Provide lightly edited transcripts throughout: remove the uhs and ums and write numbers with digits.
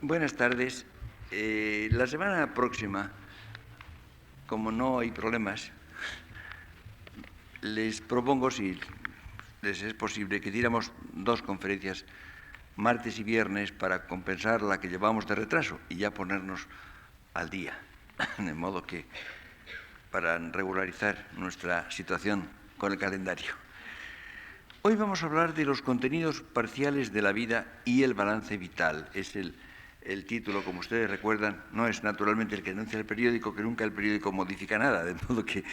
Buenas tardes. La semana próxima, como no hay problemas, les propongo, si les es posible, que diéramos dos conferencias, martes y viernes, para compensar la que llevamos de retraso y ya ponernos al día, de modo que para regularizar nuestra situación con el calendario. Hoy vamos a hablar de los contenidos parciales de la vida y el balance vital. Es el título, como ustedes recuerdan, no es naturalmente el que anuncia el periódico, que nunca el periódico modifica nada, de modo que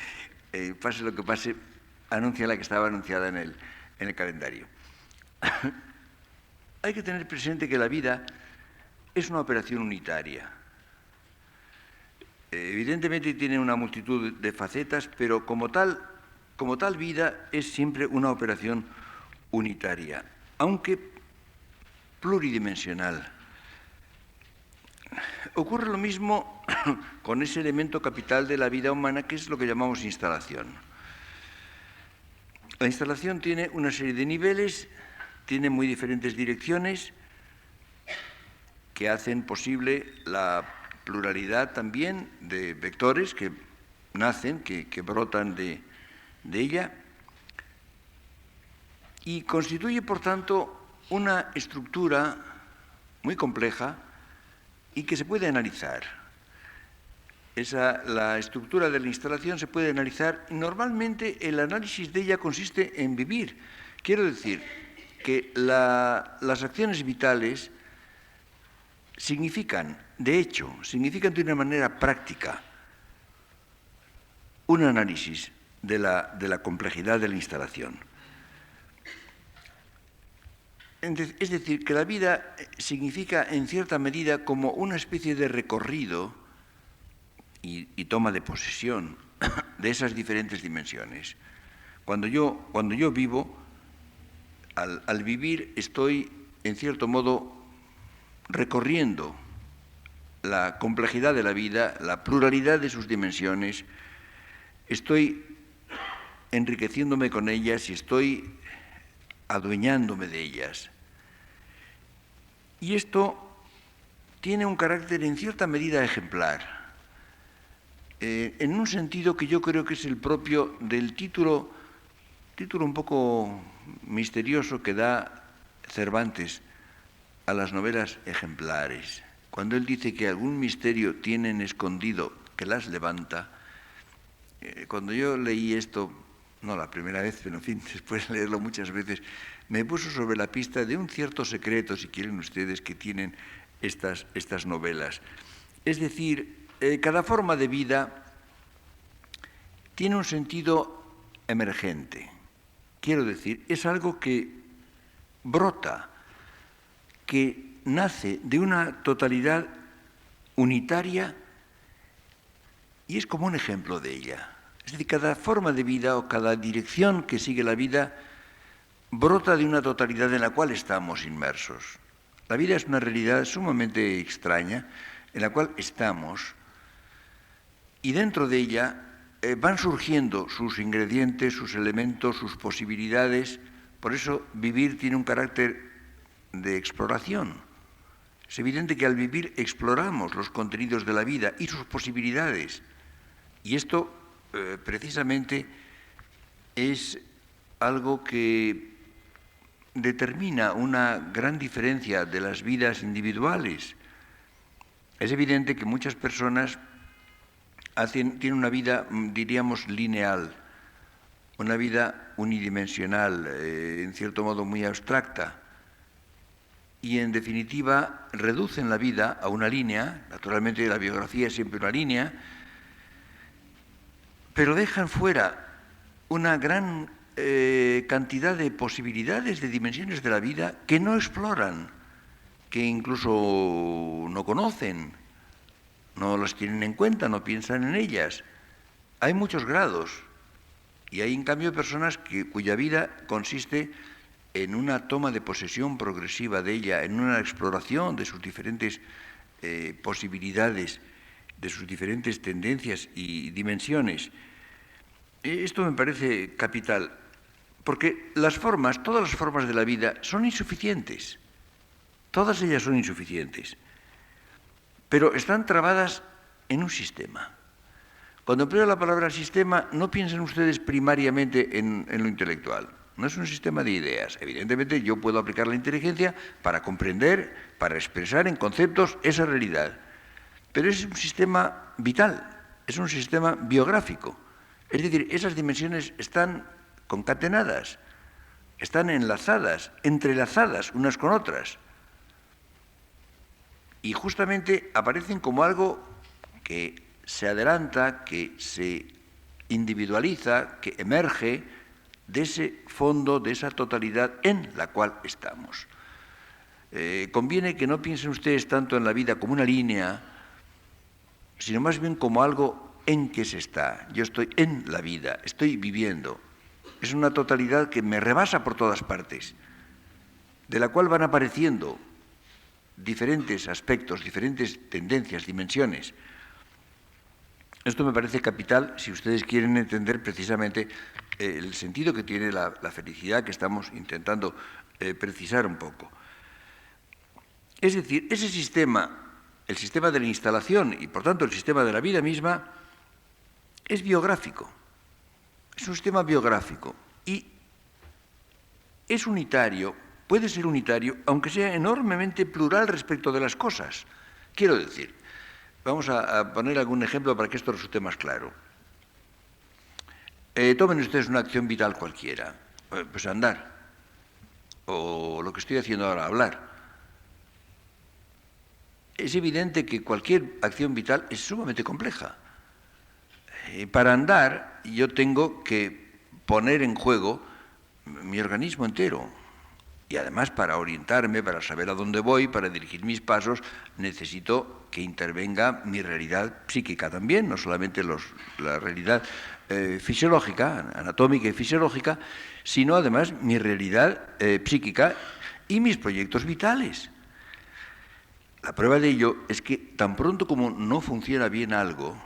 pase lo que pase, anuncia la que estaba anunciada en el calendario. Hay que tener presente que la vida es una operación unitaria. Evidentemente tiene una multitud de facetas, pero como tal vida es siempre una operación unitaria, aunque pluridimensional. Ocurre lo mismo con ese elemento capital de la vida humana, que es lo que llamamos instalación. La instalación tiene una serie de niveles, tiene muy diferentes direcciones que hacen posible la pluralidad también de vectores que nacen, que brotan de ella, y constituye, por tanto, una estructura muy compleja y que se puede analizar. La estructura de la instalación se puede analizar. Normalmente el análisis de ella consiste en vivir. Quiero decir que las acciones vitales significan de una manera práctica un análisis de la complejidad de la instalación. Es decir, que la vida significa en cierta medida como una especie de recorrido y toma de posesión de esas diferentes dimensiones. Cuando yo vivo, al vivir estoy, en cierto modo, recorriendo la complejidad de la vida, la pluralidad de sus dimensiones, estoy enriqueciéndome con ellas y estoy adueñándome de ellas. Y esto tiene un carácter en cierta medida ejemplar, en un sentido que yo creo que es el propio del título un poco misterioso que da Cervantes a las novelas ejemplares. Cuando él dice que algún misterio tienen escondido que las levanta, cuando yo leí esto, no la primera vez, pero en fin, después de leerlo muchas veces, me puso sobre la pista de un cierto secreto, si quieren ustedes, que tienen estas novelas. Es decir, cada forma de vida tiene un sentido emergente. Quiero decir, es algo que brota, que nace de una totalidad unitaria y es como un ejemplo de ella. Es decir, cada forma de vida o cada dirección que sigue la vida brota de una totalidad en la cual estamos inmersos. La vida es una realidad sumamente extraña en la cual estamos y dentro de ella van surgiendo sus ingredientes, sus elementos, sus posibilidades. Por eso vivir tiene un carácter de exploración. Es evidente que al vivir exploramos los contenidos de la vida y sus posibilidades. Y esto precisamente es algo que determina una gran diferencia de las vidas individuales. Es evidente que muchas personas tienen una vida, diríamos, lineal, una vida unidimensional, en cierto modo muy abstracta, y en definitiva reducen la vida a una línea. Naturalmente la biografía es siempre una línea, pero dejan fuera una gran cantidad de posibilidades, de dimensiones de la vida que no exploran, que incluso no conocen, no las tienen en cuenta, no piensan en ellas. Hay muchos grados y hay en cambio personas cuya vida consiste en una toma de posesión progresiva de ella, en una exploración de sus diferentes posibilidades, de sus diferentes tendencias y dimensiones. Esto me parece capital, porque todas las formas de la vida son insuficientes. Todas ellas son insuficientes. pero están trabadas en un sistema. Cuando empleo la palabra sistema, no piensen ustedes primariamente en lo intelectual. No es un sistema de ideas. Evidentemente, yo puedo aplicar la inteligencia para comprender, para expresar en conceptos esa realidad. Pero es un sistema vital, es un sistema biográfico. Es decir, esas dimensiones están concatenadas, están enlazadas, entrelazadas unas con otras. Y justamente aparecen como algo que se adelanta, que se individualiza, que emerge de ese fondo, de esa totalidad en la cual estamos. Conviene que no piensen ustedes tanto en la vida como una línea, sino más bien como algo en que se está. Yo estoy en la vida, estoy viviendo. Es una totalidad que me rebasa por todas partes, de la cual van apareciendo diferentes aspectos, diferentes tendencias, dimensiones. Esto me parece capital si ustedes quieren entender precisamente el sentido que tiene la felicidad que estamos intentando precisar un poco. Es decir, ese sistema, el sistema de la instalación y por tanto el sistema de la vida misma, es biográfico. Es un sistema biográfico y es unitario, puede ser unitario, aunque sea enormemente plural respecto de las cosas. Quiero decir, vamos a poner algún ejemplo para que esto resulte más claro. Tomen ustedes una acción vital cualquiera, pues andar, o lo que estoy haciendo ahora, hablar. Es evidente que cualquier acción vital es sumamente compleja. Para andar yo tengo que poner en juego mi organismo entero. Y además para orientarme, para saber a dónde voy, para dirigir mis pasos, necesito que intervenga mi realidad psíquica también, no solamente la realidad fisiológica, anatómica y fisiológica, sino además mi realidad psíquica y mis proyectos vitales. La prueba de ello es que tan pronto como no funciona bien algo,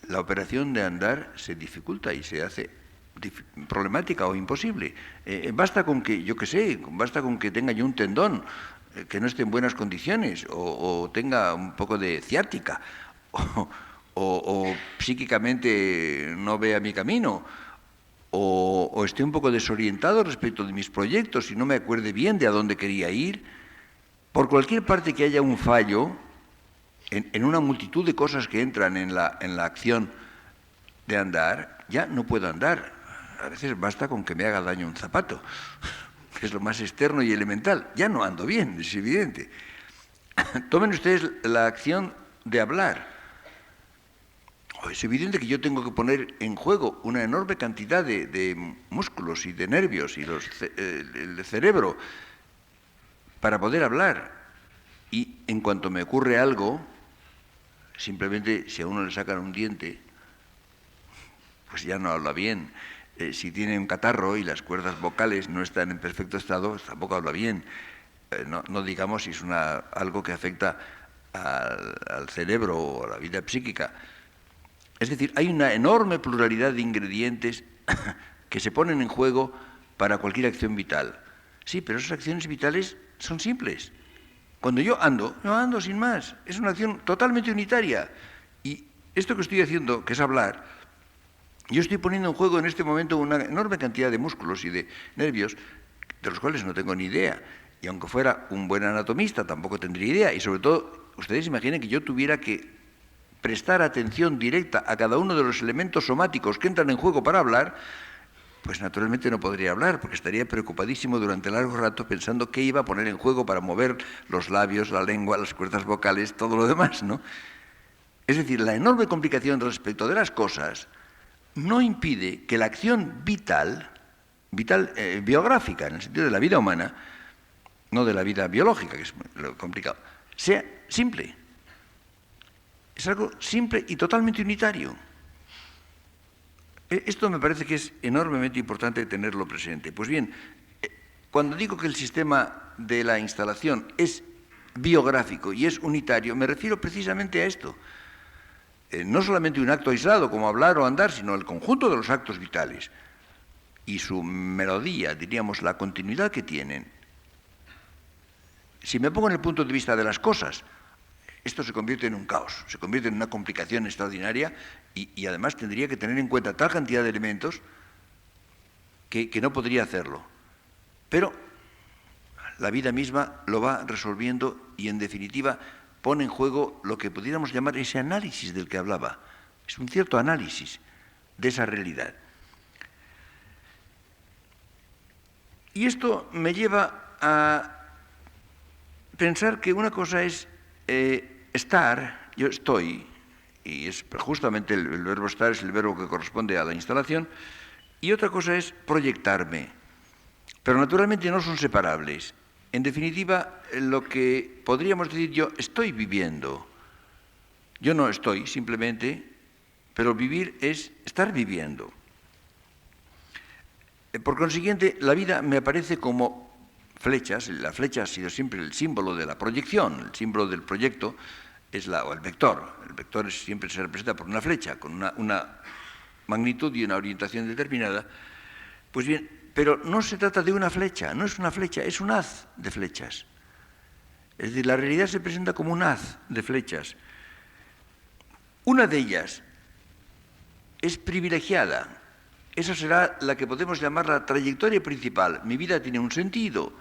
la operación de andar se dificulta y se hace problemática o imposible. Basta con que, yo qué sé, basta con que tenga yo un tendón que no esté en buenas condiciones o tenga un poco de ciática o psíquicamente no vea mi camino o esté un poco desorientado respecto de mis proyectos y no me acuerde bien de a dónde quería ir. Por cualquier parte que haya un fallo, en una multitud de cosas que entran en la acción de andar, ya no puedo andar. A veces basta con que me haga daño un zapato, que es lo más externo y elemental. Ya no ando bien, es evidente. Tomen ustedes la acción de hablar. Es evidente que yo tengo que poner en juego una enorme cantidad de músculos y de nervios y el cerebro para poder hablar. Y en cuanto me ocurre algo, simplemente si a uno le sacan un diente, pues ya no habla bien. Si tiene un catarro y las cuerdas vocales no están en perfecto estado, tampoco habla bien. No digamos si es algo que afecta al cerebro o a la vida psíquica. Es decir, hay una enorme pluralidad de ingredientes que se ponen en juego para cualquier acción vital. Sí, pero esas acciones vitales son simples. Cuando yo ando sin más. Es una acción totalmente unitaria. Y esto que estoy haciendo, que es hablar, yo estoy poniendo en juego en este momento una enorme cantidad de músculos y de nervios de los cuales no tengo ni idea. Y aunque fuera un buen anatomista, tampoco tendría idea. Y sobre todo, ustedes imaginen que yo tuviera que prestar atención directa a cada uno de los elementos somáticos que entran en juego para hablar, pues naturalmente no podría hablar, porque estaría preocupadísimo durante largo rato pensando qué iba a poner en juego para mover los labios, la lengua, las cuerdas vocales, todo lo demás, ¿no? Es decir, la enorme complicación respecto de las cosas no impide que la acción vital, biográfica, en el sentido de la vida humana, no de la vida biológica, que es lo complicado, sea simple. Es algo simple y totalmente unitario. Esto me parece que es enormemente importante tenerlo presente. Pues bien, cuando digo que el sistema de la instalación es biográfico y es unitario, me refiero precisamente a esto. No solamente un acto aislado como hablar o andar, sino el conjunto de los actos vitales y su melodía, diríamos, la continuidad que tienen, Si me pongo en el punto de vista de las cosas, esto se convierte en un caos, se convierte en una complicación extraordinaria y además tendría que tener en cuenta tal cantidad de elementos que no podría hacerlo. Pero la vida misma lo va resolviendo y, en definitiva, pone en juego lo que pudiéramos llamar ese análisis del que hablaba. Es un cierto análisis de esa realidad. Y esto me lleva a pensar que una cosa es estar, yo estoy, y es justamente el verbo estar es el verbo que corresponde a la instalación, y otra cosa es proyectarme. Pero naturalmente no son separables. En definitiva, lo que podríamos decir yo estoy viviendo. Yo no estoy simplemente, pero vivir es estar viviendo. Por consiguiente, la vida me aparece como flechas. La flecha ha sido siempre el símbolo de la proyección, el símbolo del proyecto es o el vector. El vector siempre se representa por una flecha, con una magnitud y una orientación determinada. Pues bien, pero no se trata de una flecha, no es una flecha, es un haz de flechas. Es decir, la realidad se presenta como un haz de flechas. Una de ellas es privilegiada. Esa será la que podemos llamar la trayectoria principal. Mi vida tiene un sentido,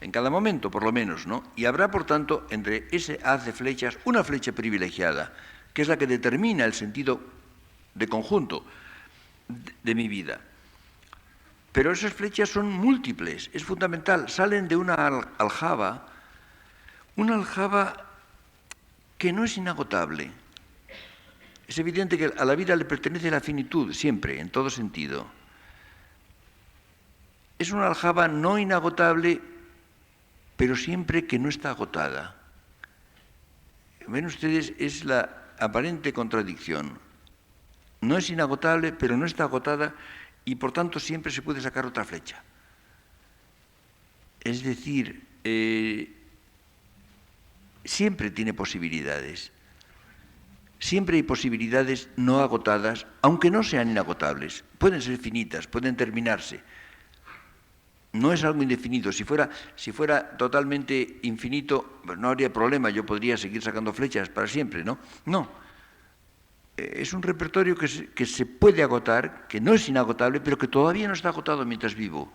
en cada momento por lo menos, ¿no? Y habrá, por tanto, entre ese haz de flechas, una flecha privilegiada, que es la que determina el sentido de conjunto de mi vida. Pero esas flechas son múltiples, es fundamental, salen de una aljaba que no es inagotable. Es evidente que a la vida le pertenece la finitud, siempre, en todo sentido. Es una aljaba no inagotable, pero siempre que no está agotada. Ven ustedes, es la aparente contradicción. No es inagotable, pero no está agotada, y por tanto siempre se puede sacar otra flecha. Es decir, siempre tiene posibilidades. Siempre hay posibilidades no agotadas, aunque no sean inagotables. Pueden ser finitas, pueden terminarse. No es algo indefinido. Si fuera totalmente infinito, no habría problema. Yo podría seguir sacando flechas para siempre, ¿no? No. Es un repertorio que se puede agotar, que no es inagotable, pero que todavía no está agotado mientras vivo.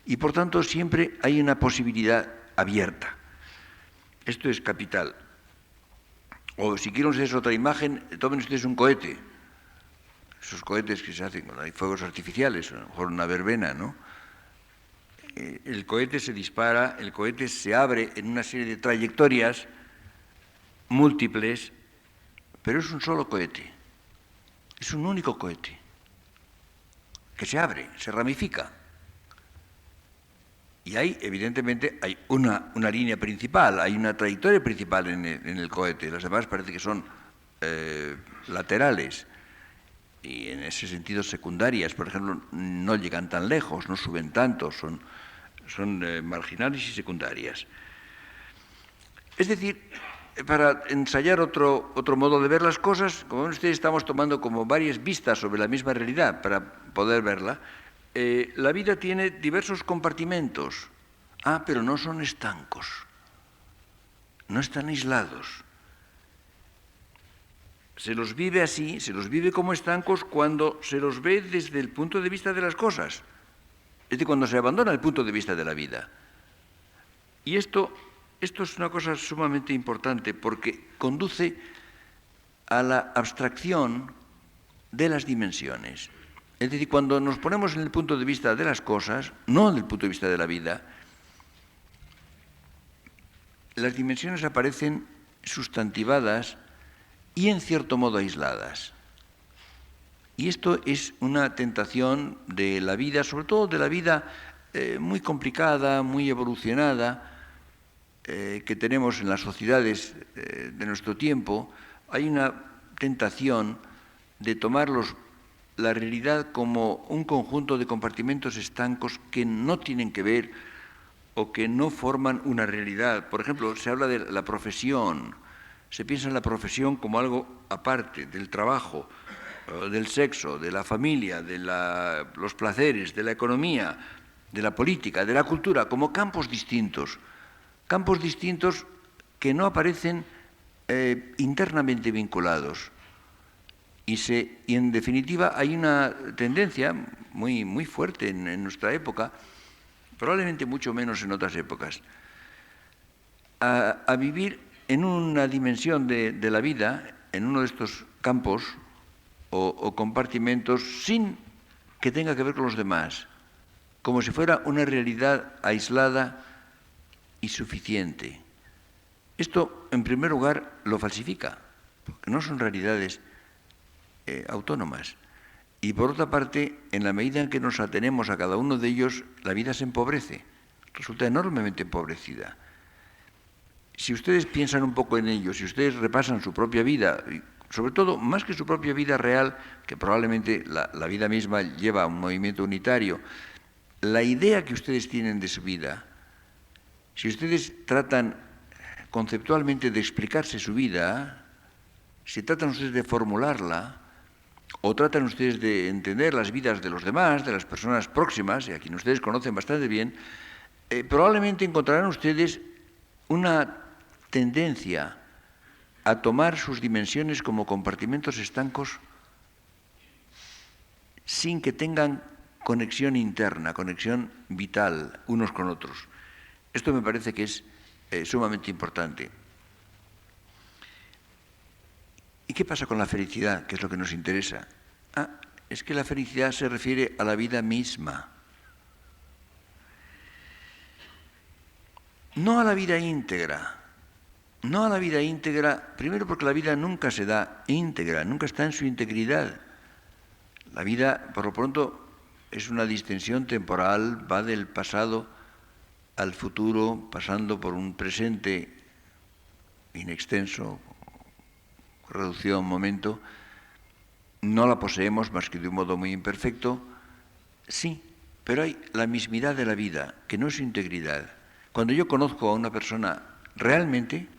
Y por tanto siempre hay una posibilidad abierta. Esto es capital. O si quieren ustedes otra imagen, tomen ustedes un cohete. Esos cohetes que se hacen cuando hay fuegos artificiales, a lo mejor una verbena, ¿no? El cohete se dispara, el cohete se abre en una serie de trayectorias múltiples, pero es un solo cohete. Es un único cohete que se abre, se ramifica. Y hay, evidentemente, hay una línea principal, hay una trayectoria principal en el cohete. Las demás parece que son laterales y en ese sentido secundarias. Por ejemplo, no llegan tan lejos, no suben tanto, son marginales y secundarias. Es decir, para ensayar otro modo de ver las cosas, como ven ustedes, estamos tomando como varias vistas sobre la misma realidad para poder verla. La vida tiene diversos compartimentos. Pero no son estancos. No están aislados. Se los vive así, se los vive como estancos cuando se los ve desde el punto de vista de las cosas. Es decir, cuando se abandona el punto de vista de la vida. Y esto es una cosa sumamente importante porque conduce a la abstracción de las dimensiones. Es decir, cuando nos ponemos en el punto de vista de las cosas, no en el punto de vista de la vida, las dimensiones aparecen sustantivadas y en cierto modo aisladas. Y esto es una tentación de la vida, sobre todo de la vida muy complicada, muy evolucionada, que tenemos en las sociedades de nuestro tiempo. Hay una tentación de tomar la realidad como un conjunto de compartimentos estancos que no tienen que ver o que no forman una realidad. Por ejemplo, se habla de la profesión, se piensa en la profesión como algo aparte del trabajo, del sexo, de la familia, de los placeres, de la economía, de la política, de la cultura, como campos distintos. campos distintos que no aparecen internamente vinculados. Y en definitiva hay una tendencia muy, muy fuerte en nuestra época, probablemente mucho menos en otras épocas, a vivir en una dimensión de la vida, en uno de estos campos o compartimentos, sin que tenga que ver con los demás, como si fuera una realidad aislada y suficiente. Esto, en primer lugar, lo falsifica, porque no son realidades autónomas. Y por otra parte, en la medida en que nos atenemos a cada uno de ellos, la vida se empobrece, resulta enormemente empobrecida. Si ustedes piensan un poco en ello, si ustedes repasan su propia vida, y sobre todo, más que su propia vida real, que probablemente la vida misma lleva a un movimiento unitario, la idea que ustedes tienen de su vida, si ustedes tratan conceptualmente de explicarse su vida, si tratan ustedes de formularla, o tratan ustedes de entender las vidas de los demás, de las personas próximas, y a quienes ustedes conocen bastante bien, probablemente encontrarán ustedes una tendencia a tomar sus dimensiones como compartimentos estancos sin que tengan conexión interna, conexión vital unos con otros. Esto me parece que es sumamente importante. ¿Y qué pasa con la felicidad, que es lo que nos interesa? Es que la felicidad se refiere a la vida misma, no a la vida íntegra. No a la vida íntegra, primero porque la vida nunca se da íntegra, nunca está en su integridad. La vida, por lo pronto, es una distensión temporal, va del pasado al futuro, pasando por un presente inextenso, reducido a un momento. No la poseemos más que de un modo muy imperfecto, sí, pero hay la mismidad de la vida, que no es su integridad. Cuando yo conozco a una persona realmente,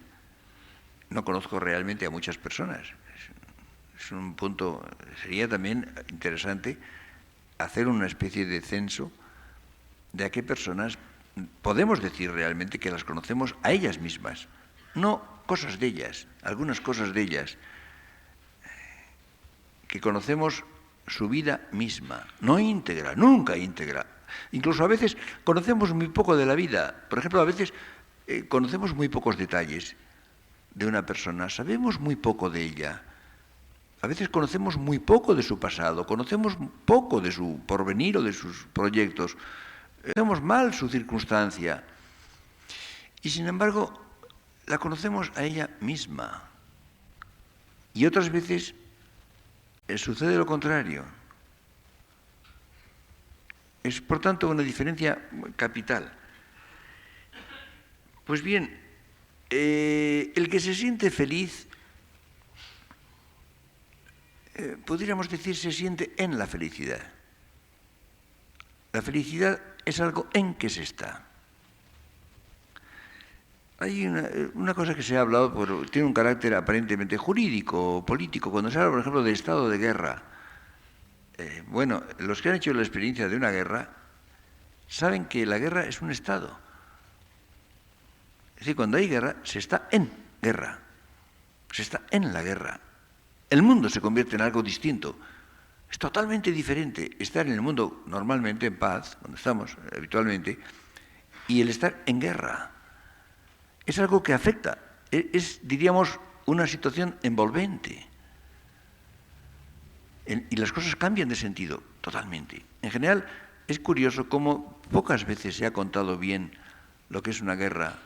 no conozco realmente a muchas personas. Es un punto, sería también interesante hacer una especie de censo de a qué personas podemos decir realmente que las conocemos a ellas mismas, no cosas de ellas, algunas cosas de ellas, que conocemos su vida misma, no íntegra, nunca íntegra. Incluso a veces conocemos muy poco de la vida. Por ejemplo, a veces conocemos muy pocos detalles de una persona, sabemos muy poco de ella. A veces conocemos muy poco de su pasado, conocemos poco de su porvenir o de sus proyectos, conocemos mal su circunstancia y sin embargo la conocemos a ella misma. Y otras veces sucede lo contrario. Es por tanto una diferencia capital. Pues bien, el que se siente feliz, podríamos decir, se siente en la felicidad. La felicidad es algo en que se está. Hay una cosa que se ha hablado, tiene un carácter aparentemente jurídico o político, cuando se habla, por ejemplo, de estado de guerra. Bueno, los que han hecho la experiencia de una guerra saben que la guerra es un estado. Es decir, cuando hay guerra, se está en guerra, se está en la guerra. El mundo se convierte en algo distinto. Es totalmente diferente estar en el mundo normalmente en paz, cuando estamos habitualmente, y el estar en guerra. Es algo que afecta, diríamos, una situación envolvente. Y las cosas cambian de sentido totalmente. En general, es curioso cómo pocas veces se ha contado bien lo que es una guerra,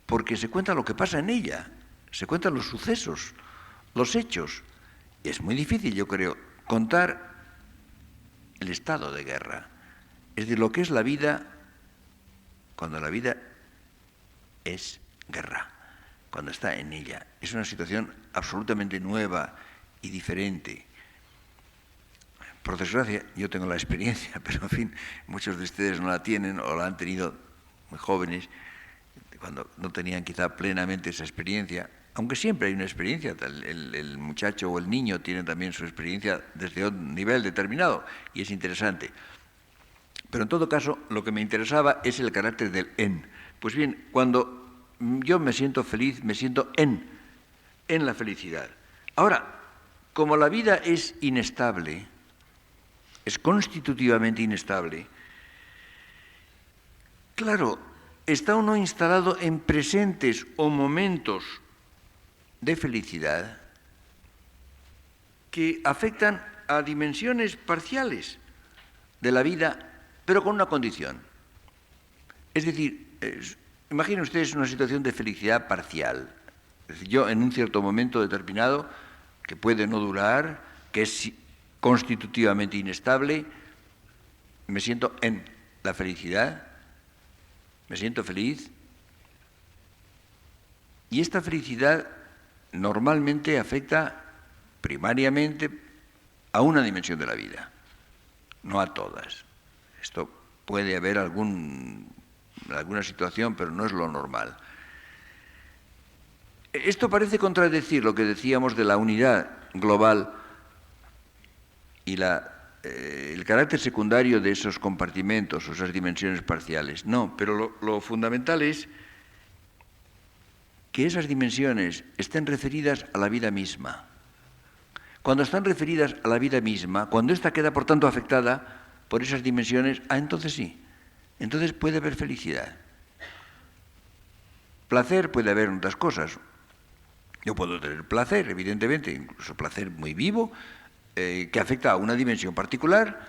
porque se cuenta lo que pasa en ella, se cuentan los sucesos, los hechos. Y es muy difícil, yo creo, contar el estado de guerra. Es decir, lo que es la vida cuando la vida es guerra, cuando está en ella. Es una situación absolutamente nueva y diferente. Por desgracia, yo tengo la experiencia, pero en fin, muchos de ustedes no la tienen o la han tenido muy jóvenes, cuando no tenían quizá plenamente esa experiencia, aunque siempre hay una experiencia, el muchacho o el niño tiene también su experiencia desde un nivel determinado y es interesante. Pero en todo caso, lo que me interesaba es el carácter del en, Pues bien, cuando yo me siento feliz, me siento en la felicidad. Ahora, como la vida es inestable, es constitutivamente inestable, claro, está uno instalado en presentes o momentos de felicidad que afectan a dimensiones parciales de la vida, pero con una condición. Es decir, imaginen ustedes una situación de felicidad parcial. Es decir, yo en un cierto momento determinado, que puede no durar, que es constitutivamente inestable, me siento en la felicidad, me siento feliz, y esta felicidad normalmente afecta primariamente a una dimensión de la vida, no a todas. Esto puede haber alguna situación, pero no es lo normal. Esto parece contradecir lo que decíamos de la unidad global y el carácter secundario de esos compartimentos o esas dimensiones parciales. No, pero lo fundamental es que esas dimensiones estén referidas a la vida misma. Cuando están referidas a la vida misma, cuando ésta queda, por tanto, afectada por esas dimensiones, entonces sí, entonces puede haber felicidad. Placer puede haber en otras cosas. Yo puedo tener placer, evidentemente, incluso placer muy vivo, que afecta a una dimensión particular,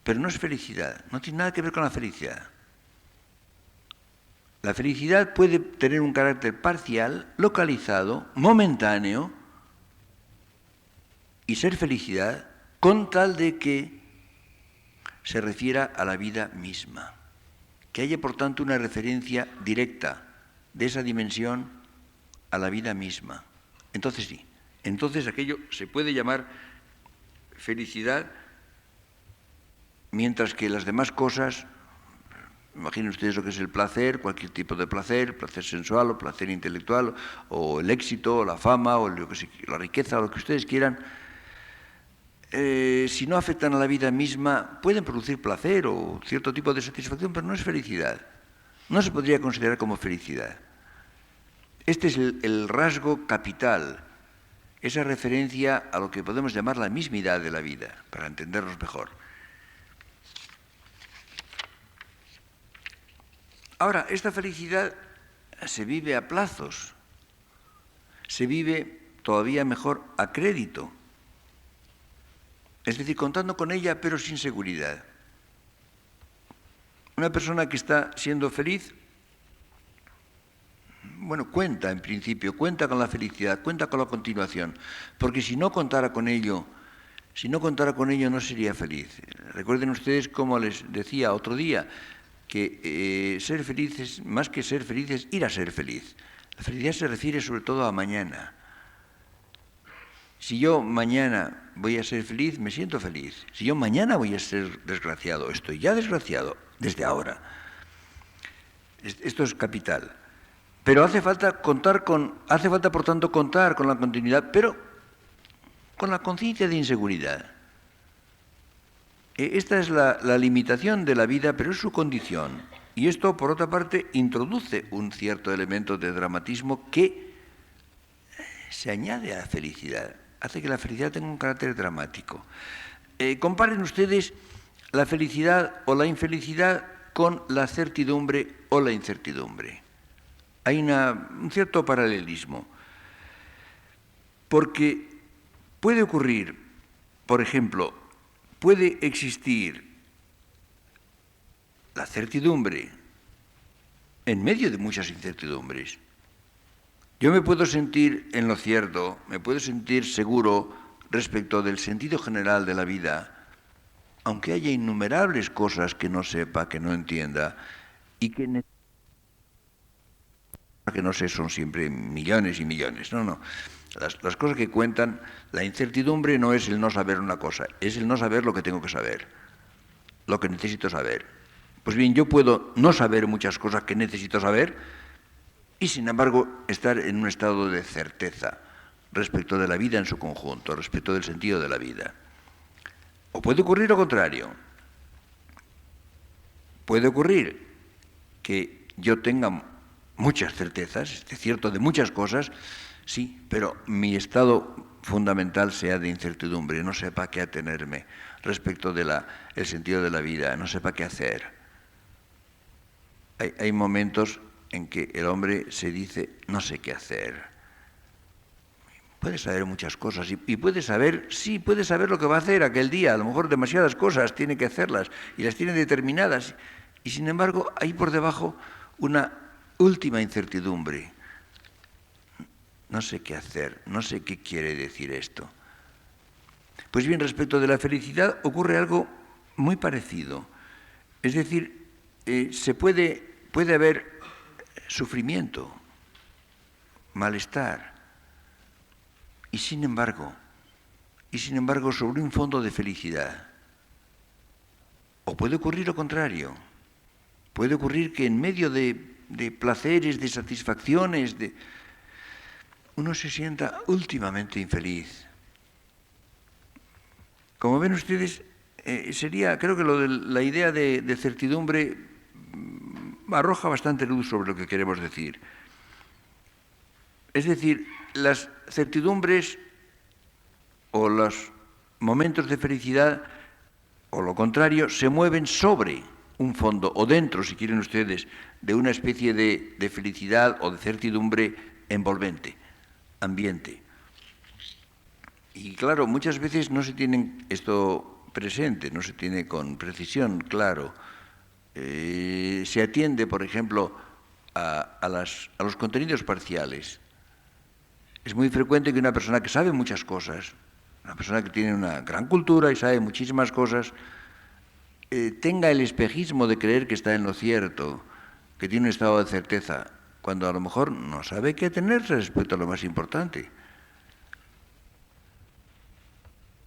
pero no es felicidad, no tiene nada que ver con la felicidad. La felicidad puede tener un carácter parcial, localizado, momentáneo, y ser felicidad con tal de que se refiera a la vida misma. Que haya, por tanto, una referencia directa de esa dimensión a la vida misma. Entonces sí, entonces aquello se puede llamar felicidad, mientras que las demás cosas, imaginen ustedes lo que es el placer, cualquier tipo de placer sensual o placer intelectual, o el éxito, o la fama, o la riqueza, o lo que ustedes quieran, si no afectan a la vida misma, pueden producir placer o cierto tipo de satisfacción, pero no es felicidad. No se podría considerar como felicidad. Este es el rasgo capital, esa referencia a lo que podemos llamar la mismidad de la vida, para entendernos mejor. Ahora, esta felicidad se vive a plazos, se vive todavía mejor a crédito, es decir, contando con ella pero sin seguridad. Una persona que está siendo feliz, bueno, cuenta en principio, cuenta con la felicidad, cuenta con la continuación, porque si no contara con ello no sería feliz. Recuerden ustedes, como les decía otro día, que ser feliz más que ser feliz, es ir a ser feliz. La felicidad se refiere sobre todo a mañana. Si yo mañana voy a ser feliz, me siento feliz. Si yo mañana voy a ser desgraciado, estoy ya desgraciado desde ahora. Esto es capital. Pero hace falta, por tanto, contar con la continuidad, pero con la conciencia de inseguridad. Esta es la limitación de la vida, pero es su condición. Y esto, por otra parte, introduce un cierto elemento de dramatismo que se añade a la felicidad. Hace que la felicidad tenga un carácter dramático. Comparen ustedes la felicidad o la infelicidad con la certidumbre o la incertidumbre. Hay un cierto paralelismo, porque puede ocurrir, por ejemplo, puede existir la certidumbre en medio de muchas incertidumbres. Yo me puedo sentir en lo cierto, me puedo sentir seguro respecto del sentido general de la vida, aunque haya innumerables cosas que no sepa, que no entienda, y que no sé, son siempre millones y millones. No. Las cosas que cuentan, la incertidumbre no es el no saber una cosa, es el no saber lo que tengo que saber, lo que necesito saber. Pues bien, yo puedo no saber muchas cosas que necesito saber y, sin embargo, estar en un estado de certeza respecto de la vida en su conjunto, respecto del sentido de la vida. O puede ocurrir lo contrario. Puede ocurrir que yo tenga muchas certezas, esté cierto de muchas cosas, sí, pero mi estado fundamental sea de incertidumbre, no sepa qué atenerme respecto del sentido de la vida, no sepa qué hacer. Hay momentos en que el hombre se dice, no sé qué hacer. Puede saber muchas cosas y puede saber, sí, puede saber lo que va a hacer aquel día, a lo mejor demasiadas cosas, tiene que hacerlas y las tiene determinadas. Y sin embargo, hay por debajo una última incertidumbre. No sé qué hacer, no sé qué quiere decir esto. Pues bien, respecto de la felicidad ocurre algo muy parecido. Es decir, puede haber sufrimiento, malestar, y sin embargo, sobre un fondo de felicidad. O puede ocurrir lo contrario. Puede ocurrir que en medio de placeres, de satisfacciones, uno se sienta últimamente infeliz. Como ven ustedes, creo que la idea de certidumbre arroja bastante luz sobre lo que queremos decir. Es decir, las certidumbres o los momentos de felicidad, o lo contrario, se mueven sobre un fondo, o dentro, si quieren ustedes, de una especie de felicidad o de certidumbre envolvente, ambiente. Y claro, muchas veces no se tiene esto presente, no se tiene con precisión, claro. Se atiende, por ejemplo, a los contenidos parciales. Es muy frecuente que una persona que sabe muchas cosas, una persona que tiene una gran cultura y sabe muchísimas cosas, tenga el espejismo de creer que está en lo cierto, que tiene un estado de certeza, cuando a lo mejor no sabe qué atenerse respecto a lo más importante.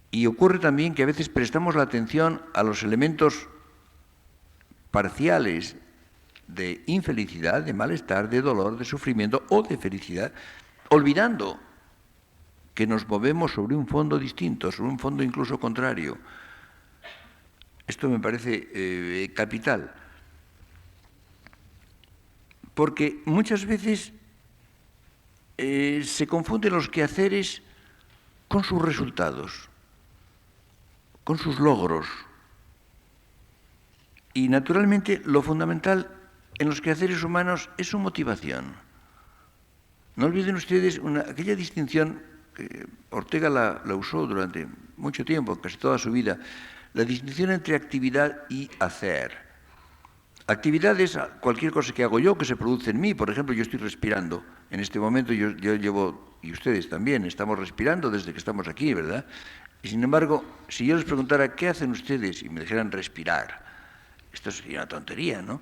Y ocurre también que a veces prestamos la atención a los elementos parciales de infelicidad, de malestar, de dolor, de sufrimiento o de felicidad, olvidando que nos movemos sobre un fondo distinto, sobre un fondo incluso contrario. Esto me parece capital, porque muchas veces se confunden los quehaceres con sus resultados, con sus logros. Y naturalmente lo fundamental en los quehaceres humanos es su motivación. No olviden ustedes aquella distinción que Ortega la usó durante mucho tiempo, casi toda su vida, la distinción entre actividad y hacer. Actividad es cualquier cosa que hago yo, que se produce en mí. Por ejemplo, yo estoy respirando. En este momento yo llevo, y ustedes también, estamos respirando desde que estamos aquí, ¿verdad? Y sin embargo, si yo les preguntara qué hacen ustedes y me dijeran respirar, esto sería una tontería, ¿no?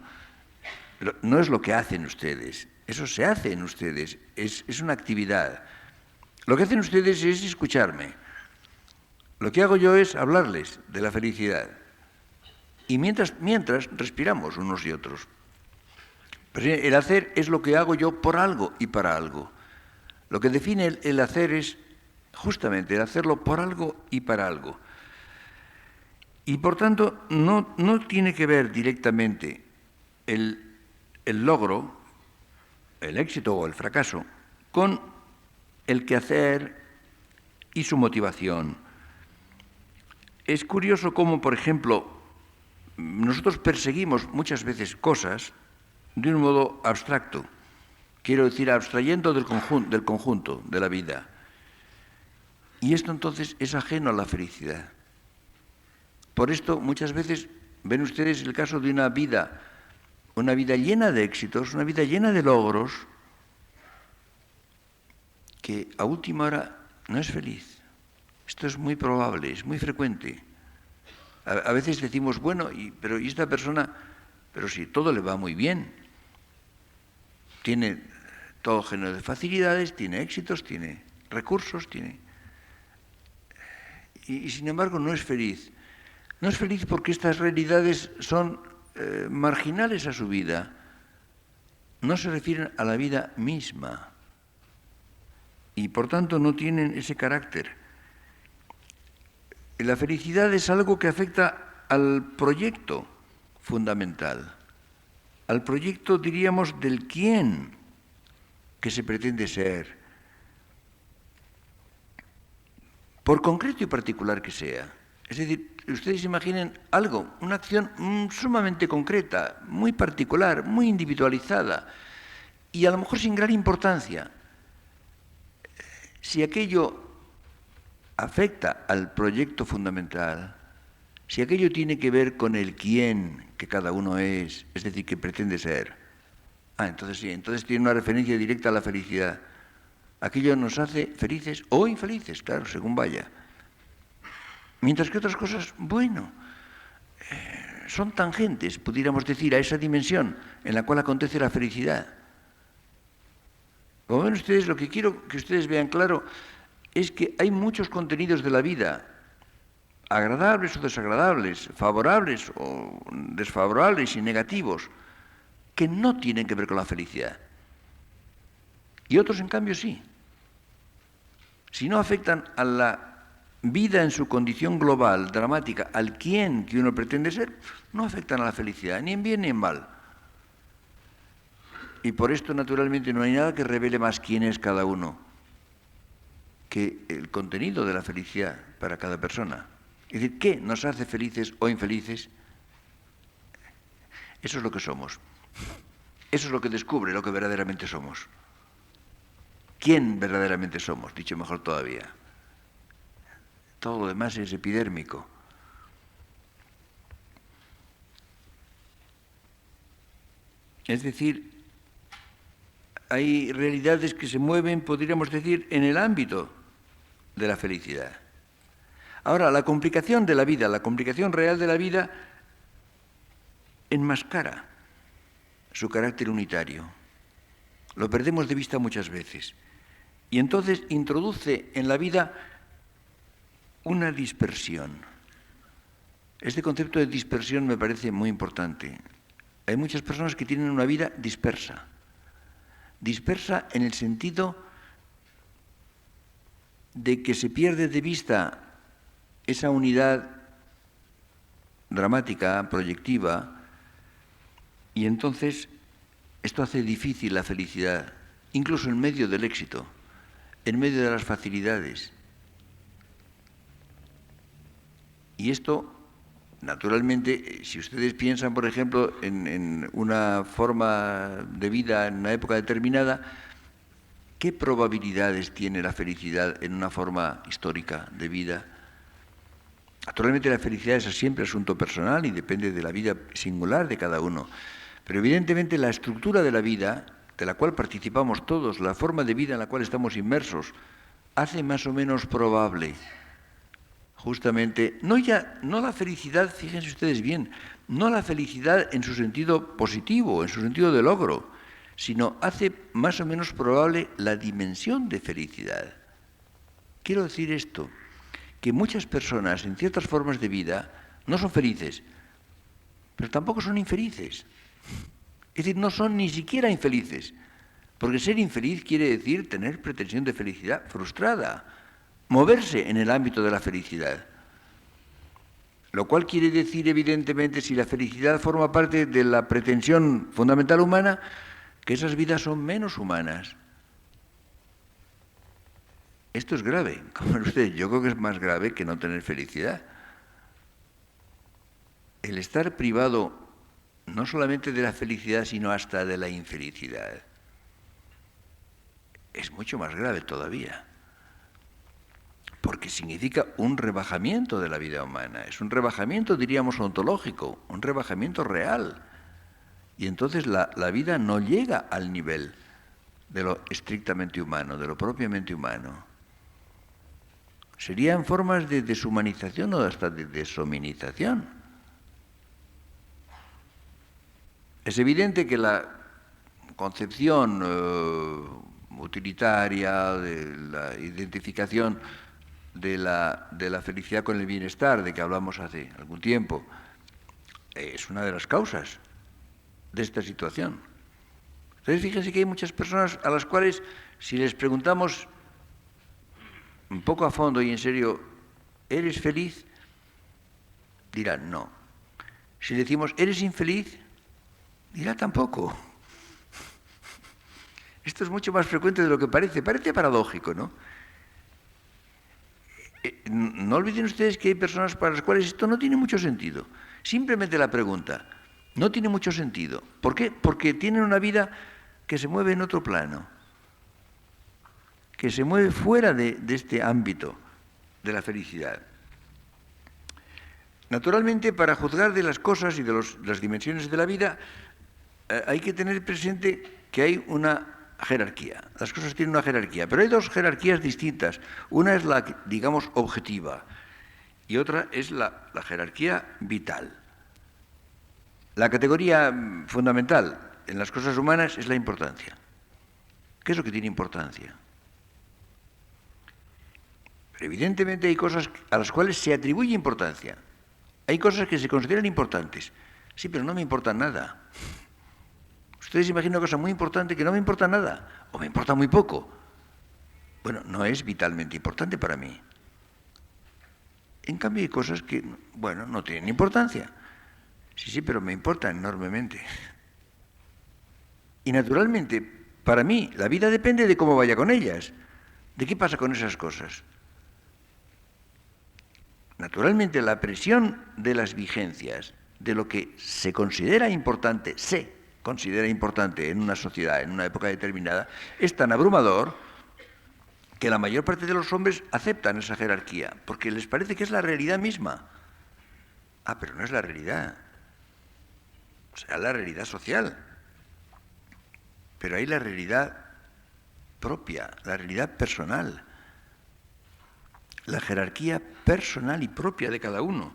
No es lo que hacen ustedes, eso se hace en ustedes, es una actividad. Lo que hacen ustedes es escucharme. Lo que hago yo es hablarles de la felicidad. Y mientras respiramos unos y otros. Pero el hacer es lo que hago yo por algo y para algo. Lo que define el hacer es justamente el hacerlo por algo y para algo. Y por tanto no tiene que ver directamente el logro, el éxito o el fracaso, con el quehacer y su motivación. Es curioso cómo, por ejemplo, nosotros perseguimos muchas veces cosas de un modo abstracto, quiero decir, abstrayendo del conjunto de la vida. Y esto entonces es ajeno a la felicidad. Por esto muchas veces ven ustedes el caso de una vida llena de éxitos, una vida llena de logros, que a última hora no es feliz. Esto es muy probable, es muy frecuente. A veces decimos, bueno, pero esta persona, pero si todo le va muy bien, tiene todo género de facilidades, tiene éxitos, tiene recursos, y sin embargo no es feliz. No es feliz porque estas realidades son marginales a su vida, no se refieren a la vida misma y por tanto no tienen ese carácter. La felicidad es algo que afecta al proyecto fundamental. al proyecto, diríamos, del quién que se pretende ser, por concreto y particular que sea. Es decir, ustedes imaginen algo, una acción sumamente concreta, muy particular, muy individualizada, y a lo mejor sin gran importancia. Si aquello afecta al proyecto fundamental, si aquello tiene que ver con el quién que cada uno es decir, que pretende ser, entonces sí, entonces tiene una referencia directa a la felicidad. Aquello nos hace felices o infelices, claro, según vaya. Mientras que otras cosas, bueno, son tangentes, pudiéramos decir, a esa dimensión en la cual acontece la felicidad. Como ven ustedes, lo que quiero que ustedes vean claro es que hay muchos contenidos de la vida, agradables o desagradables, favorables o desfavorables y negativos, que no tienen que ver con la felicidad. Y otros, en cambio, sí. Si no afectan a la vida en su condición global, dramática, al quién que uno pretende ser, no afectan a la felicidad, ni en bien ni en mal. Y por esto, naturalmente, no hay nada que revele más quién es cada uno que el contenido de la felicidad para cada persona. Es decir, ¿qué nos hace felices o infelices? Eso es lo que somos. Eso es lo que descubre lo que verdaderamente somos. ¿Quién verdaderamente somos? Dicho mejor todavía. Todo lo demás es epidérmico. Es decir, hay realidades que se mueven, podríamos decir, en el ámbito de la felicidad. Ahora, la complicación de la vida, la complicación real de la vida, enmascara su carácter unitario. Lo perdemos de vista muchas veces. Y entonces introduce en la vida una dispersión. Este concepto de dispersión me parece muy importante. Hay muchas personas que tienen una vida dispersa. Dispersa en el sentido de que se pierde de vista esa unidad dramática, proyectiva, y entonces esto hace difícil la felicidad, incluso en medio del éxito, en medio de las facilidades. Y esto, naturalmente, si ustedes piensan, por ejemplo, en una forma de vida en una época determinada, ¿qué probabilidades tiene la felicidad en una forma histórica de vida? Naturalmente la felicidad es siempre asunto personal y depende de la vida singular de cada uno. Pero evidentemente la estructura de la vida, de la cual participamos todos, la forma de vida en la cual estamos inmersos, hace más o menos probable, justamente, no la felicidad, fíjense ustedes bien, no la felicidad en su sentido positivo, en su sentido de logro, sino hace más o menos probable la dimensión de felicidad. Quiero decir esto, que muchas personas en ciertas formas de vida no son felices, pero tampoco son infelices. Es decir, no son ni siquiera infelices, porque ser infeliz quiere decir tener pretensión de felicidad frustrada, moverse en el ámbito de la felicidad. Lo cual quiere decir, evidentemente, si la felicidad forma parte de la pretensión fundamental humana, que esas vidas son menos humanas. Esto es grave, como ven ustedes, yo creo que es más grave que no tener felicidad. El estar privado no solamente de la felicidad, sino hasta de la infelicidad, es mucho más grave todavía, porque significa un rebajamiento de la vida humana, es un rebajamiento, diríamos, ontológico, un rebajamiento real, y entonces la vida no llega al nivel de lo estrictamente humano, de lo propiamente humano. Serían formas de deshumanización o hasta de deshominización. Es evidente que la concepción utilitaria, de la identificación de la felicidad con el bienestar, de que hablamos hace algún tiempo, es una de las causas de esta situación. Entonces, fíjense que hay muchas personas a las cuales, si les preguntamos un poco a fondo y en serio, ¿eres feliz? Dirán, no. Si decimos, ¿eres infeliz? Dirá tampoco. Esto es mucho más frecuente de lo que parece. Parece paradójico, ¿no? No olviden ustedes que hay personas para las cuales esto no tiene mucho sentido. Simplemente la pregunta, no tiene mucho sentido. ¿Por qué? Porque tienen una vida que se mueve en otro plano, que se mueve fuera de este ámbito de la felicidad. Naturalmente, para juzgar de las cosas y de las dimensiones de la vida, hay que tener presente que hay una jerarquía. Las cosas tienen una jerarquía, pero hay dos jerarquías distintas. Una es la, digamos, objetiva y otra es la jerarquía vital. La categoría fundamental en las cosas humanas es la importancia. ¿Qué es lo que tiene importancia? Pero evidentemente hay cosas a las cuales se atribuye importancia. Hay cosas que se consideran importantes. Sí, pero no me importan nada. Ustedes imaginan una cosa muy importante que no me importa nada, o me importa muy poco. Bueno, no es vitalmente importante para mí. En cambio hay cosas que, bueno, no tienen importancia. Sí, pero me importan enormemente. Y naturalmente, para mí, la vida depende de cómo vaya con ellas. ¿De qué pasa con esas cosas? Naturalmente, la presión de las vigencias, de lo que se considera importante, en una sociedad, en una época determinada, es tan abrumador que la mayor parte de los hombres aceptan esa jerarquía, porque les parece que es la realidad misma. Ah, pero no es la realidad. O sea, la realidad social. Pero hay la realidad propia, la realidad personal, la jerarquía personal y propia de cada uno.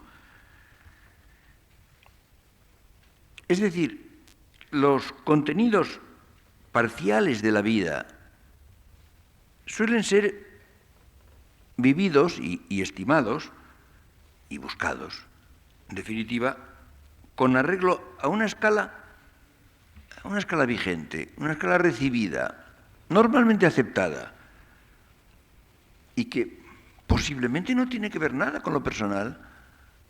Es decir, los contenidos parciales de la vida suelen ser vividos y estimados y buscados, en definitiva, con arreglo a una escala vigente, una escala recibida, normalmente aceptada, y que posiblemente no tiene que ver nada con lo personal,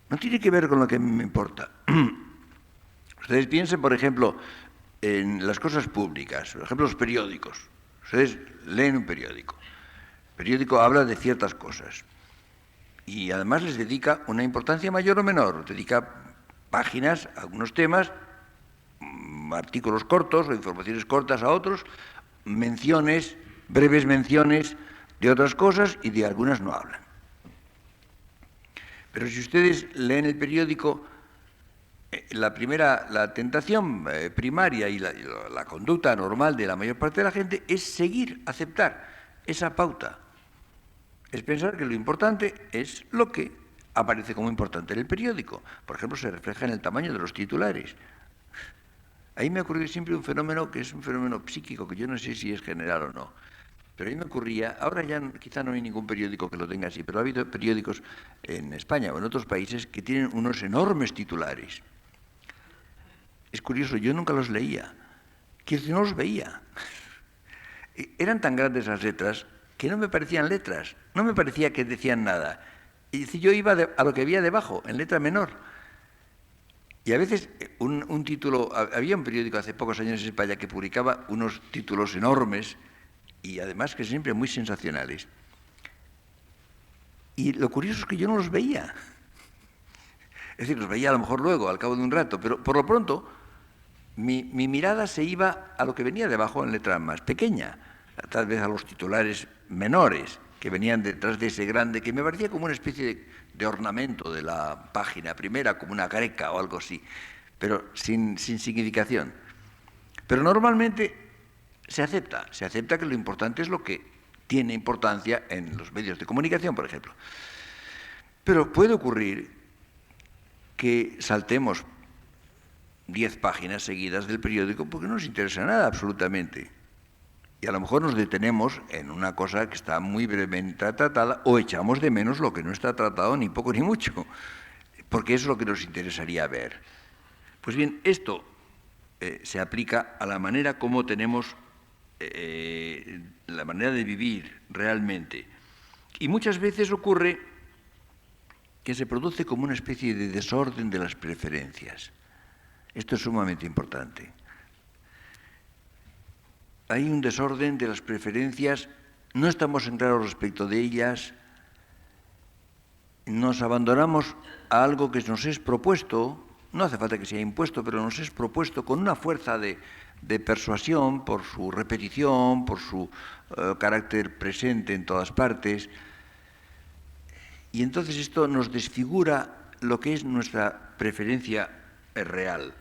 no tiene que ver con lo que me importa. Ustedes piensen, por ejemplo, en las cosas públicas, por ejemplo, los periódicos. Ustedes leen un periódico. El periódico habla de ciertas cosas y además les dedica una importancia mayor o menor, dedica páginas a algunos temas, artículos cortos o informaciones cortas a otros, menciones, breves menciones de otras cosas y de algunas no hablan. Pero si ustedes leen el periódico, la tentación primaria y la conducta normal de la mayor parte de la gente es seguir, aceptar esa pauta. Es pensar que lo importante es lo que aparece como importante en el periódico. Por ejemplo, se refleja en el tamaño de los titulares. Ahí me ocurrió siempre un fenómeno que es un fenómeno psíquico, que yo no sé si es general o no. Pero ahí me ocurría, ahora ya quizá no hay ningún periódico que lo tenga así, pero ha habido periódicos en España o en otros países que tienen unos enormes titulares. Es curioso, yo nunca los leía, que no los veía. Eran tan grandes las letras que no me parecían letras, no me parecía que decían nada. Y yo iba a lo que había debajo, en letra menor. Y a veces un título, había un periódico hace pocos años en España que publicaba unos títulos enormes y además que siempre muy sensacionales. Y lo curioso es que yo no los veía. Es decir, los veía a lo mejor luego, al cabo de un rato, pero por lo pronto mi mirada se iba a lo que venía debajo en letra más pequeña, tal vez a los titulares menores que venían detrás de ese grande, que me parecía como una especie de ornamento de la página primera, como una greca o algo así, pero sin significación. Pero normalmente se acepta que lo importante es lo que tiene importancia en los medios de comunicación, por ejemplo. Pero puede ocurrir que saltemos 10 páginas seguidas del periódico porque no nos interesa nada absolutamente. Y a lo mejor nos detenemos en una cosa que está muy brevemente tratada o echamos de menos lo que no está tratado ni poco ni mucho, porque eso es lo que nos interesaría ver. Pues bien, esto se aplica a la manera como tenemos la manera de vivir realmente. Y muchas veces ocurre que se produce como una especie de desorden de las preferencias. Esto es sumamente importante. Hay un desorden de las preferencias, no estamos en claro respecto de ellas, nos abandonamos a algo que nos es propuesto, no hace falta que sea impuesto, pero nos es propuesto con una fuerza de persuasión, por su repetición, por su carácter presente en todas partes. Y entonces esto nos desfigura lo que es nuestra preferencia real.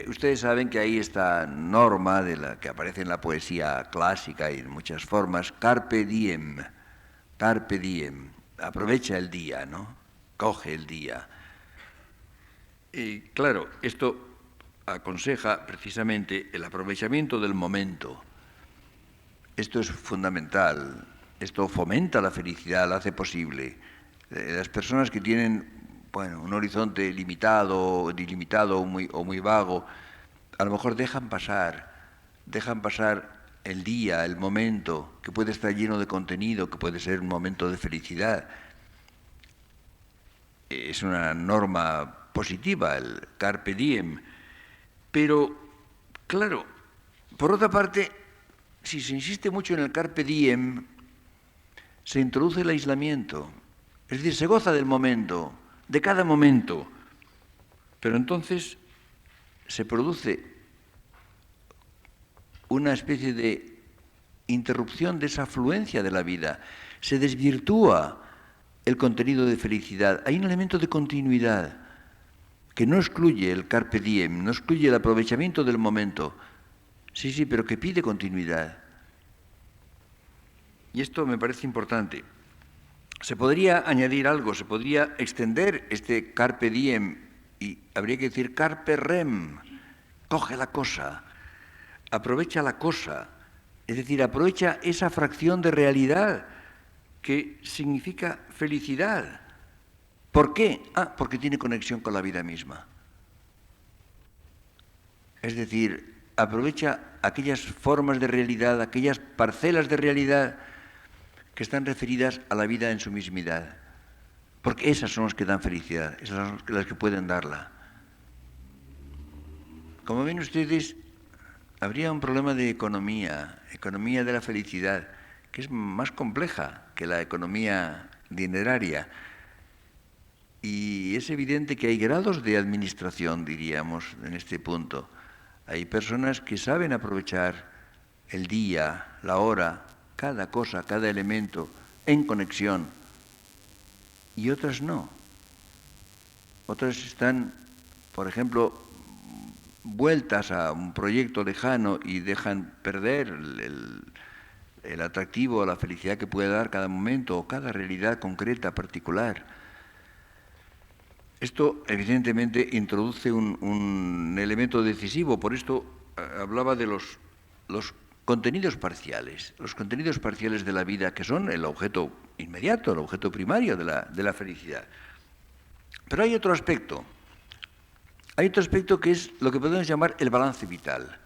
Ustedes saben que hay esta norma de la que aparece en la poesía clásica y en muchas formas, carpe diem, aprovecha el día, ¿no? Coge el día. Y claro, esto aconseja precisamente el aprovechamiento del momento. Esto es fundamental, esto fomenta la felicidad, la hace posible. Las personas que tienen un horizonte limitado, dilimitado o muy vago, a lo mejor dejan pasar el día, el momento, que puede estar lleno de contenido, que puede ser un momento de felicidad. Es una norma positiva, el carpe diem. Pero, claro, por otra parte, si se insiste mucho en el carpe diem, se introduce el aislamiento. Es decir, se goza del momento, de cada momento. Pero entonces se produce una especie de interrupción de esa fluencia de la vida. Se desvirtúa el contenido de felicidad. Hay un elemento de continuidad que no excluye el carpe diem, no excluye el aprovechamiento del momento. Sí, pero que pide continuidad. Y esto me parece importante. Se podría añadir algo, se podría extender este carpe diem y habría que decir carpe rem, coge la cosa, aprovecha la cosa, es decir, aprovecha esa fracción de realidad que significa felicidad. ¿Por qué? Porque tiene conexión con la vida misma. Es decir, aprovecha aquellas formas de realidad, aquellas parcelas de realidad que están referidas a la vida en su mismidad. Porque esas son las que dan felicidad, esas son las que pueden darla. Como ven ustedes, habría un problema de economía de la felicidad, que es más compleja que la economía dineraria. Y es evidente que hay grados de administración, diríamos, en este punto. Hay personas que saben aprovechar el día, la hora, cada cosa, cada elemento en conexión, y otras no. Otras están, por ejemplo, vueltas a un proyecto lejano y dejan perder el atractivo, la felicidad que puede dar cada momento o cada realidad concreta, particular. Esto, evidentemente, introduce un elemento decisivo. Por esto hablaba de los contenidos parciales. Los contenidos parciales de la vida, que son el objeto inmediato, el objeto primario de la felicidad. Pero hay otro aspecto. Hay otro aspecto que es lo que podemos llamar el balance vital.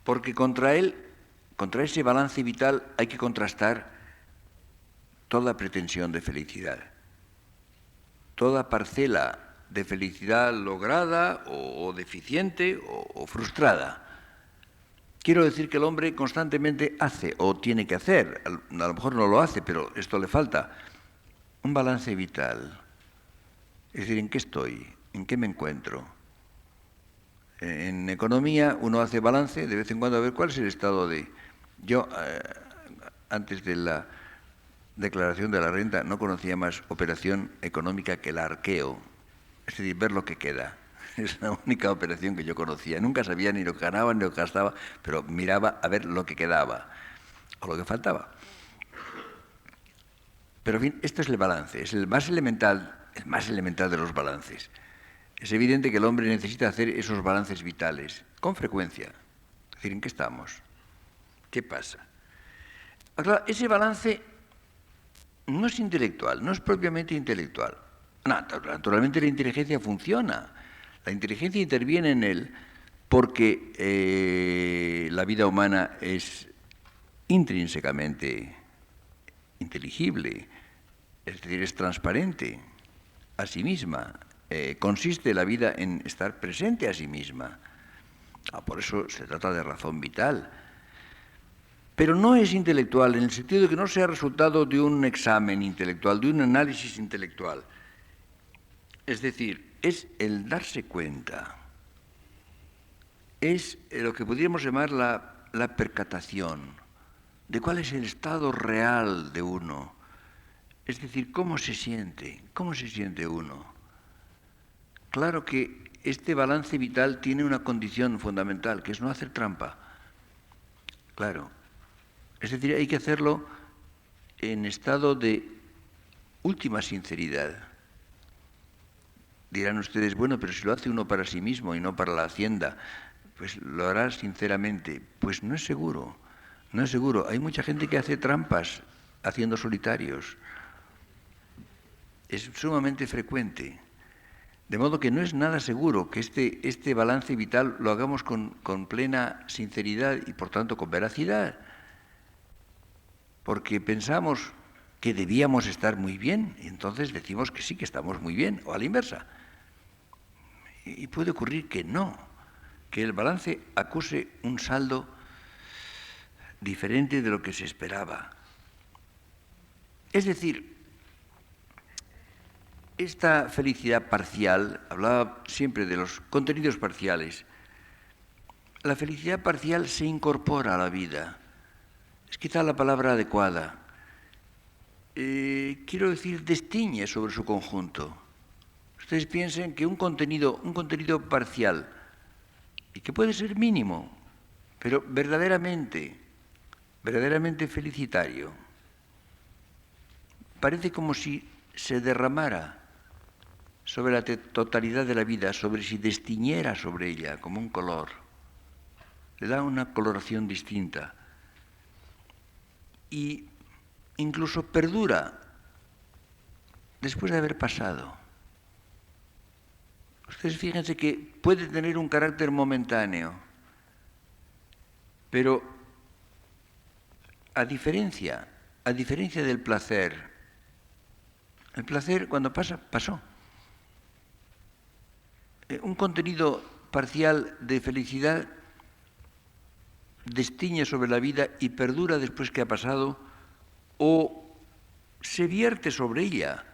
Porque contra ese balance vital hay que contrastar toda pretensión de felicidad. Toda parcela de felicidad lograda o deficiente o frustrada. Quiero decir que el hombre constantemente hace o tiene que hacer, a lo mejor no lo hace, pero esto le falta, un balance vital. Es decir, ¿en qué estoy? ¿En qué me encuentro? En economía uno hace balance de vez en cuando a ver cuál es el estado de... Yo, antes de la declaración de la renta, no conocía más operación económica que el arqueo, es decir, ver lo que queda. Es la única operación que yo conocía. Nunca sabía ni lo que ganaba ni lo que gastaba, pero miraba a ver lo que quedaba o lo que faltaba. Pero en fin, esto es el balance, es el más elemental de los balances. Es evidente que el hombre necesita hacer esos balances vitales con frecuencia. Es decir, ¿en qué estamos? ¿Qué pasa? Claro, ese balance no es intelectual, no es propiamente intelectual. Naturalmente la inteligencia funciona. La inteligencia interviene en él porque la vida humana es intrínsecamente inteligible, es decir, es transparente a sí misma, consiste la vida en estar presente a sí misma. Por eso se trata de razón vital. Pero no es intelectual en el sentido de que no sea resultado de un examen intelectual, de un análisis intelectual. Es decir, es el darse cuenta, es lo que podríamos llamar la percatación de cuál es el estado real de uno. Es decir, cómo se siente uno. Claro que este balance vital tiene una condición fundamental, que es no hacer trampa. Claro. Es decir, hay que hacerlo en estado de última sinceridad. Dirán ustedes, bueno, pero si lo hace uno para sí mismo y no para la hacienda, pues lo hará sinceramente. Pues no es seguro, no es seguro. Hay mucha gente que hace trampas haciendo solitarios. Es sumamente frecuente. De modo que no es nada seguro que este balance vital lo hagamos con plena sinceridad y por tanto con veracidad. Porque pensamos que debíamos estar muy bien y entonces decimos que sí, que estamos muy bien, o a la inversa. Y puede ocurrir que no, que el balance acuse un saldo diferente de lo que se esperaba. Es decir, esta felicidad parcial, hablaba siempre de los contenidos parciales, la felicidad parcial se incorpora a la vida. Es quizá la palabra adecuada. Quiero decir, destiñe sobre su conjunto. Ustedes piensen que un contenido parcial, y que puede ser mínimo, pero verdaderamente felicitario, parece como si se derramara sobre la totalidad de la vida, sobre si destiñera sobre ella como un color. Le da una coloración distinta. Y incluso perdura después de haber pasado. Ustedes fíjense que puede tener un carácter momentáneo, pero a diferencia del placer, el placer cuando pasa, pasó. Un contenido parcial de felicidad destiñe sobre la vida y perdura después que ha pasado, o se vierte sobre ella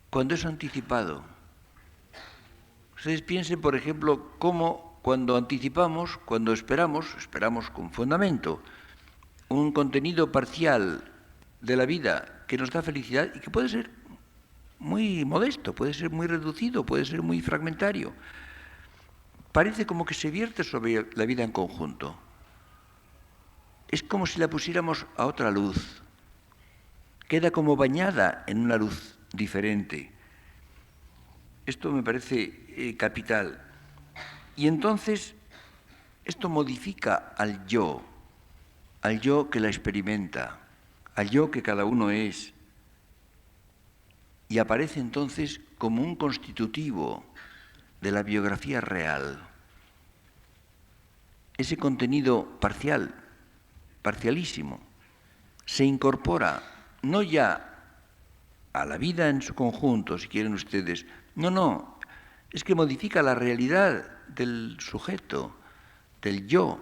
cuando es anticipado. Ustedes piensen, por ejemplo, cómo cuando anticipamos, cuando esperamos con fundamento, un contenido parcial de la vida que nos da felicidad y que puede ser muy modesto, puede ser muy reducido, puede ser muy fragmentario. Parece como que se vierte sobre la vida en conjunto. Es como si la pusiéramos a otra luz. Queda como bañada en una luz diferente. Esto me parece capital. Y entonces, esto modifica al yo que la experimenta, al yo que cada uno es. Y aparece entonces como un constitutivo de la biografía real. Ese contenido parcial, parcialísimo, se incorpora no ya a la vida en su conjunto, si quieren ustedes, no, es que modifica la realidad del sujeto, del yo,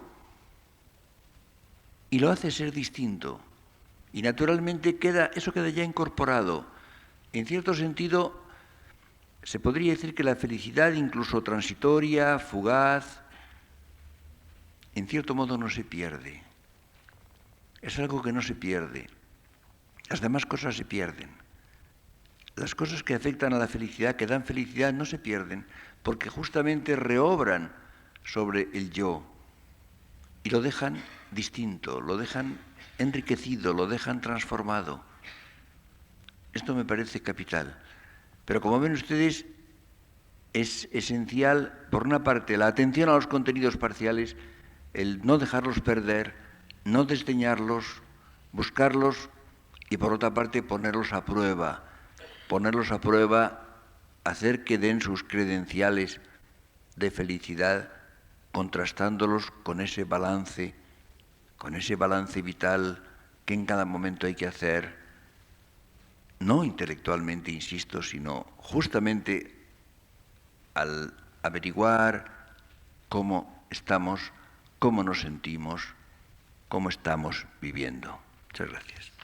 y lo hace ser distinto. Y naturalmente eso queda ya incorporado. En cierto sentido, se podría decir que la felicidad, incluso transitoria, fugaz, en cierto modo no se pierde. Es algo que no se pierde. Las demás cosas se pierden. Las cosas que afectan a la felicidad, que dan felicidad, no se pierden, porque justamente reobran sobre el yo y lo dejan distinto, lo dejan enriquecido, lo dejan transformado. Esto me parece capital. Pero como ven ustedes, es esencial, por una parte, la atención a los contenidos parciales, el no dejarlos perder, no desdeñarlos, buscarlos y, por otra parte, ponerlos a prueba, hacer que den sus credenciales de felicidad, contrastándolos con ese balance vital que en cada momento hay que hacer, no intelectualmente, insisto, sino justamente al averiguar cómo estamos, cómo nos sentimos, cómo estamos viviendo. Muchas gracias.